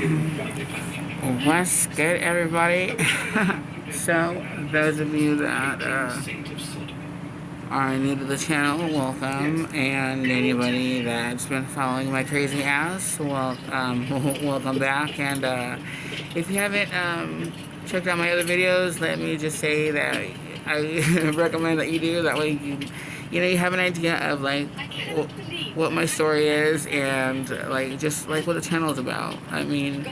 What's good, everybody? So, those of you that are new to the channel, welcome, and anybody that's been following my crazy ass, welcome back. And if you haven't checked out my other videos, let me just say that I recommend that you do. That way, you have an idea of like what my story is, and like just like what the channel is about. I mean,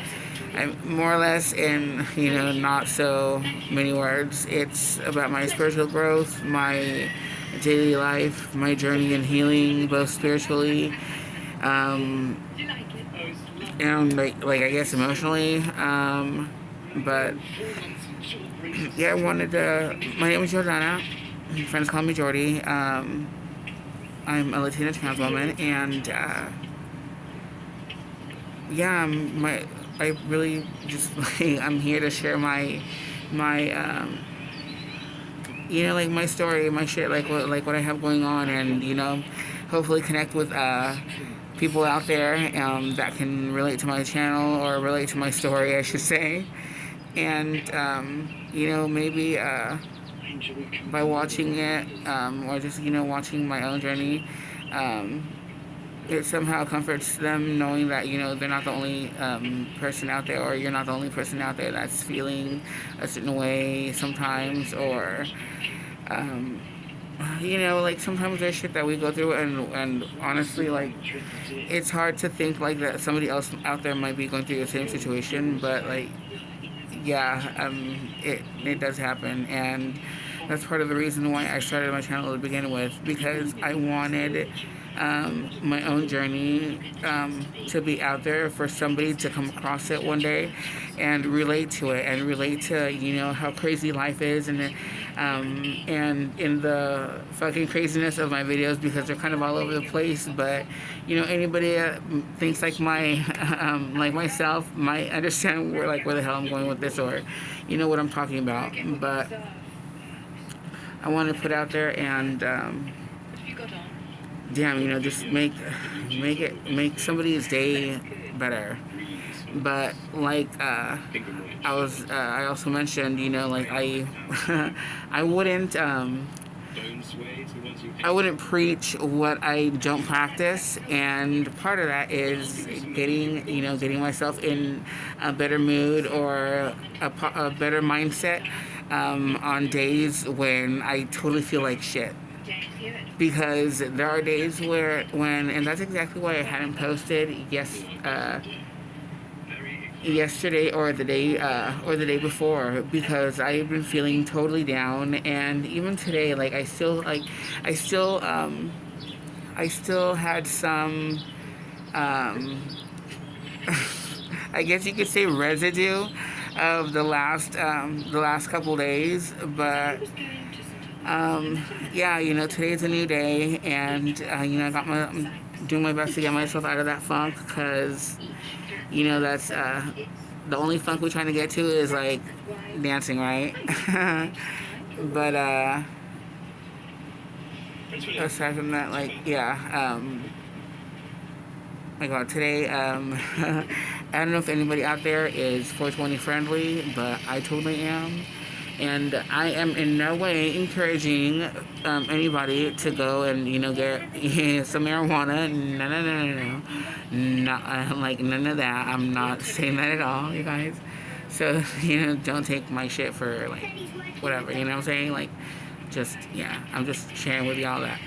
I'm more or less in, not so many words. It's about my spiritual growth, my daily life, my journey in healing, both spiritually, um, and like I guess emotionally. But yeah, I wanted to. My name is Jordana. Friends call me Jordy. I'm a Latina trans woman, and yeah, I really just I'm here to share my like my story, my shit, like what I have going on, and hopefully connect with people out there that can relate to my channel or relate to my story, I should say, and maybe by watching it or just watching my own journey. It somehow comforts them knowing that they're not the only person out there, or you're not the only person out there that's feeling a certain way sometimes, or like sometimes there's shit that we go through, and honestly, like, it's hard to think like that somebody else out there might be going through the same situation, but like, yeah, it does happen, and that's part of the reason why I started my channel to begin with, because I wanted my own journey to be out there for somebody to come across it one day and relate to it, and relate to how crazy life is, and in the fucking craziness of my videos, because they're kind of all over the place. But anybody that thinks like like myself might understand where the hell I'm going with this, or what I'm talking about. But I want to put out there and damn, just make somebody's day better. But like I also mentioned, like I wouldn't preach what I don't practice, and part of that is getting myself in a better mood, or a better mindset on days when I totally feel like shit. Because there are days and that's exactly why I hadn't posted yesterday or the day before, because I've been feeling totally down, and even today, like I still had some I guess you could say residue of the last couple days. But yeah, today's a new day, and I'm doing my best to get myself out of that funk, because that's the only funk we're trying to get to is like dancing, right? But aside from that, like, yeah, my God, today, I don't know if anybody out there is 420 friendly, but I totally am. And I am in no way encouraging anybody to go and get some marijuana. No, no, no, no, no. Not like none of that. I'm not saying that at all, you guys. So don't take my shit for like whatever. You know what I'm saying? Like, just, yeah. I'm just sharing with y'all that.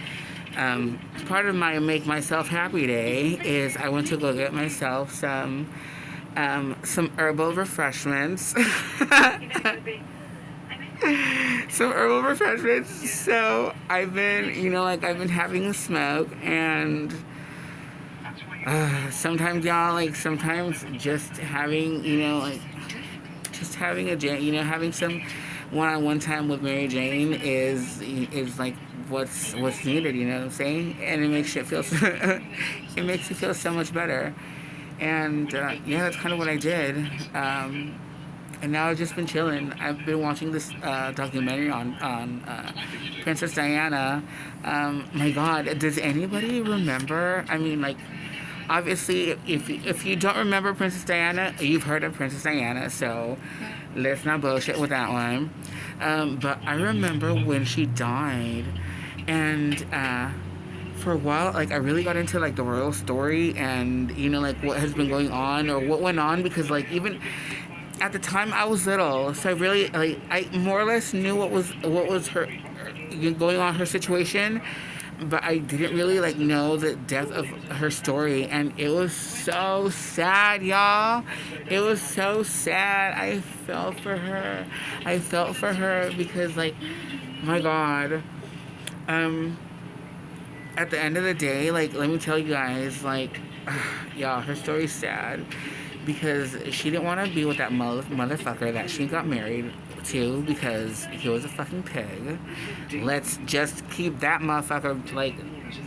Part of my Make Myself Happy Day is I went to go get myself some herbal refreshments. Some herbal refreshments. So I've been, I've been having a smoke, and sometimes sometimes just having, just having having some one-on-one time with Mary Jane is like what's needed. You know what I'm saying? And it makes you feel it makes you feel so much better. And yeah, that's kind of what I did. And now I've just been chilling. I've been watching this documentary on Princess Diana. My God, does anybody remember? I mean, like, Obviously, if you don't remember Princess Diana, you've heard of Princess Diana, so let's not bullshit with that one. But I remember when she died, and for a while, like, I really got into like the royal story and, you know, like what has been going on or what went on, because like even at the time I was little, so I really, like, I more or less knew what was her going on, her situation, but I didn't really like know the depth of her story, and it was so sad, y'all. It was so sad. I felt for her. I felt for her because, like, my God. Um, at the end of the day, like, let me tell you guys, like, y'all, her story's sad because she didn't want to be with that motherfucker that she got married to because he was a fucking pig. Let's just keep that motherfucker, like,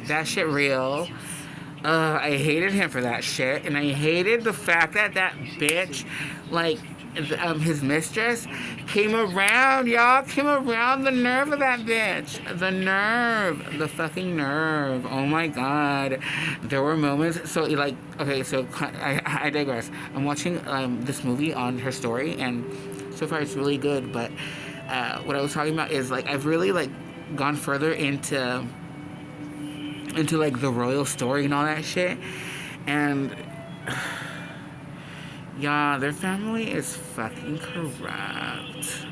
that shit real. I hated him for that shit, and I hated the fact that that bitch, like, his mistress, came around, y'all. Came around. The nerve of that bitch. The nerve. The fucking nerve. Oh my God. There were moments. So, like, okay, so I digress. I'm watching this movie on her story, and so far it's really good, but what I was talking about is, like, I've really, like, gone further into like the royal story and all that shit, and yeah, their family is fucking corrupt.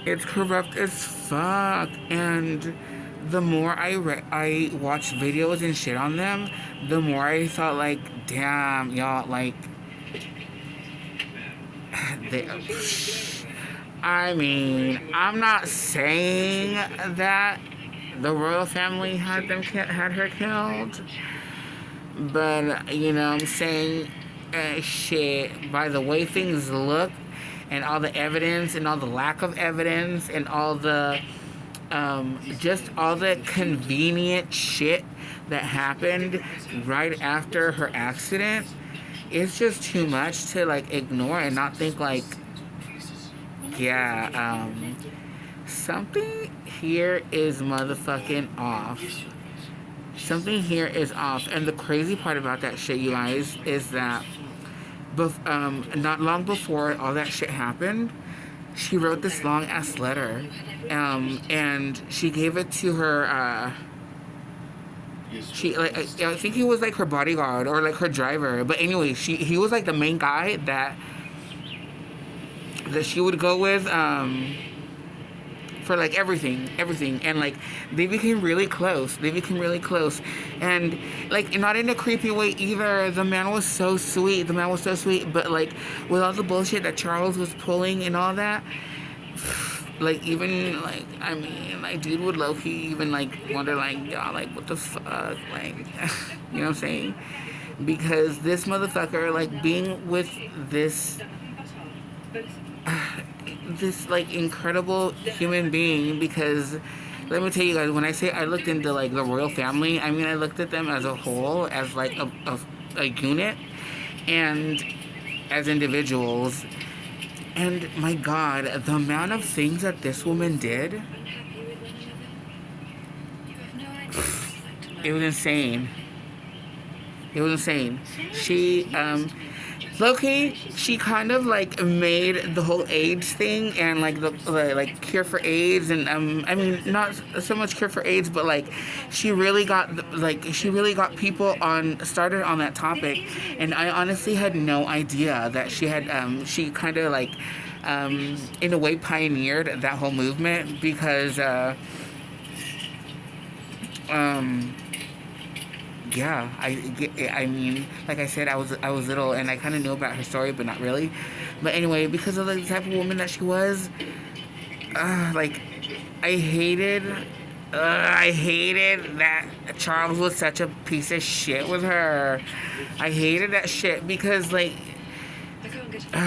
It's corrupt as fuck, and the more I watched videos and shit on them, the more I thought, like, damn, y'all, like, they, I mean, I'm not saying that the royal family had her killed, but, you know, I'm saying, shit, by the way things look, and all the evidence, and all the lack of evidence, and all the, just all the convenient shit that happened right after her accident, it's just too much to, like, ignore and not think, like, yeah, something here is motherfucking off. Something here is off. And the crazy part about that shit, you guys, is that not long before all that shit happened, she wrote this long ass letter. And she gave it to her, I think he was like her bodyguard or like her driver. But anyway, he was like the main guy that she would go with, for like everything, and like they became really close. And like not in a creepy way either. The man was so sweet. But like with all the bullshit that Charles was pulling and all that, like even like I mean like dude would low key even like wonder like y'all like what the fuck, like you know what I'm saying? Because this motherfucker, like being with this like incredible human being, because let me tell you guys, when I say I looked into like the royal family, I mean I looked at them as a whole, as like a unit, and as individuals, and my God, the amount of things that this woman did, it was insane. She low-key, she kind of like made the whole AIDS thing and like the like cure for AIDS, and I mean not so much cure for AIDS, but like she really got people started on that topic, and I honestly had no idea that she kind of like in a way pioneered that whole movement, because yeah, I mean, like I said, I was little, and I kind of knew about her story, but not really. But anyway, because of the type of woman that she was, like, I hated that Charles was such a piece of shit with her. I hated that shit because, like,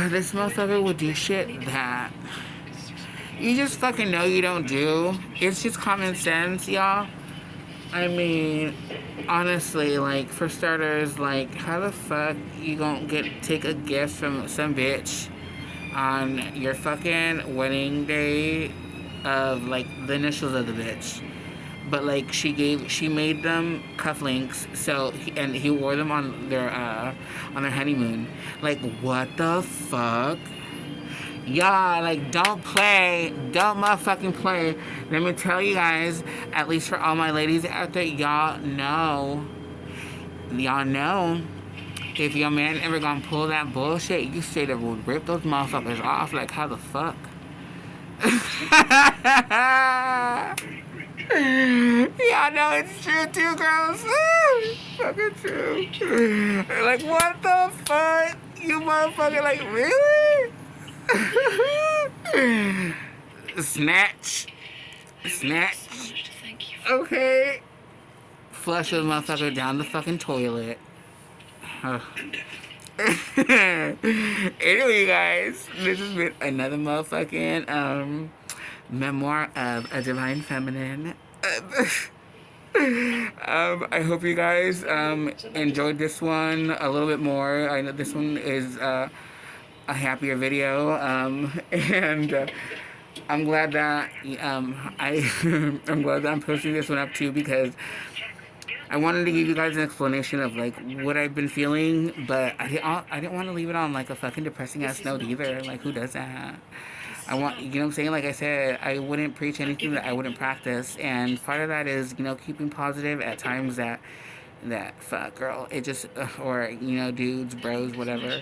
this motherfucker would do shit that you just fucking know you don't do. It's just common sense, y'all. I mean, honestly, like, for starters, like, how the fuck you gonna take a gift from some bitch on your fucking wedding day of, like, the initials of the bitch? but like she made them cufflinks, so and he wore them on their honeymoon. Like, what the fuck? Y'all, like, don't motherfucking play. Let me tell you guys, at least for all my ladies out there, y'all know, if your man ever gonna pull that bullshit, you straight up would rip those motherfuckers off. Like, how the fuck? Y'all know it's true too, girls. Fucking true. Like, what the fuck? You motherfucker, like, really? Snatch. Okay. Flush the motherfucker down the fucking toilet. Anyway, guys, this has been another motherfucking memoir of a divine feminine. I hope you guys enjoyed this one a little bit more. I know this one is a happier video, and I'm glad that I'm glad that I'm posting this one up too, because I wanted to give you guys an explanation of like what I've been feeling, but I didn't want to leave it on like a fucking depressing ass note either. Like, who does that? I want, you know what I'm saying? Like I said, I wouldn't preach anything that I wouldn't practice, and part of that is, you know, keeping positive at times that fuck, girl, it just or, you know, dudes, bros, whatever,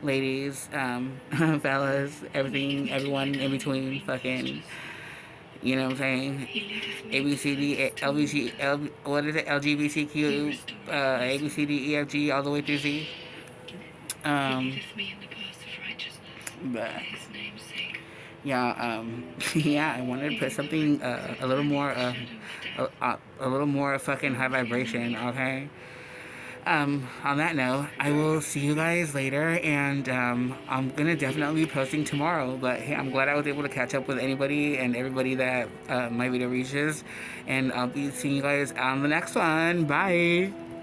ladies, fellas, everything, everyone in between, fucking. You know what I'm saying? ABCD, what is it? LGBTQ, ABCD, EFG, all the way through Z. But yeah, yeah, I wanted to put something a little more, a little more fucking high vibration. Okay. On that note, I will see you guys later, and I'm gonna definitely be posting tomorrow. But hey, I'm glad I was able to catch up with anybody and everybody that my video reaches, and I'll be seeing you guys on the next one. Bye.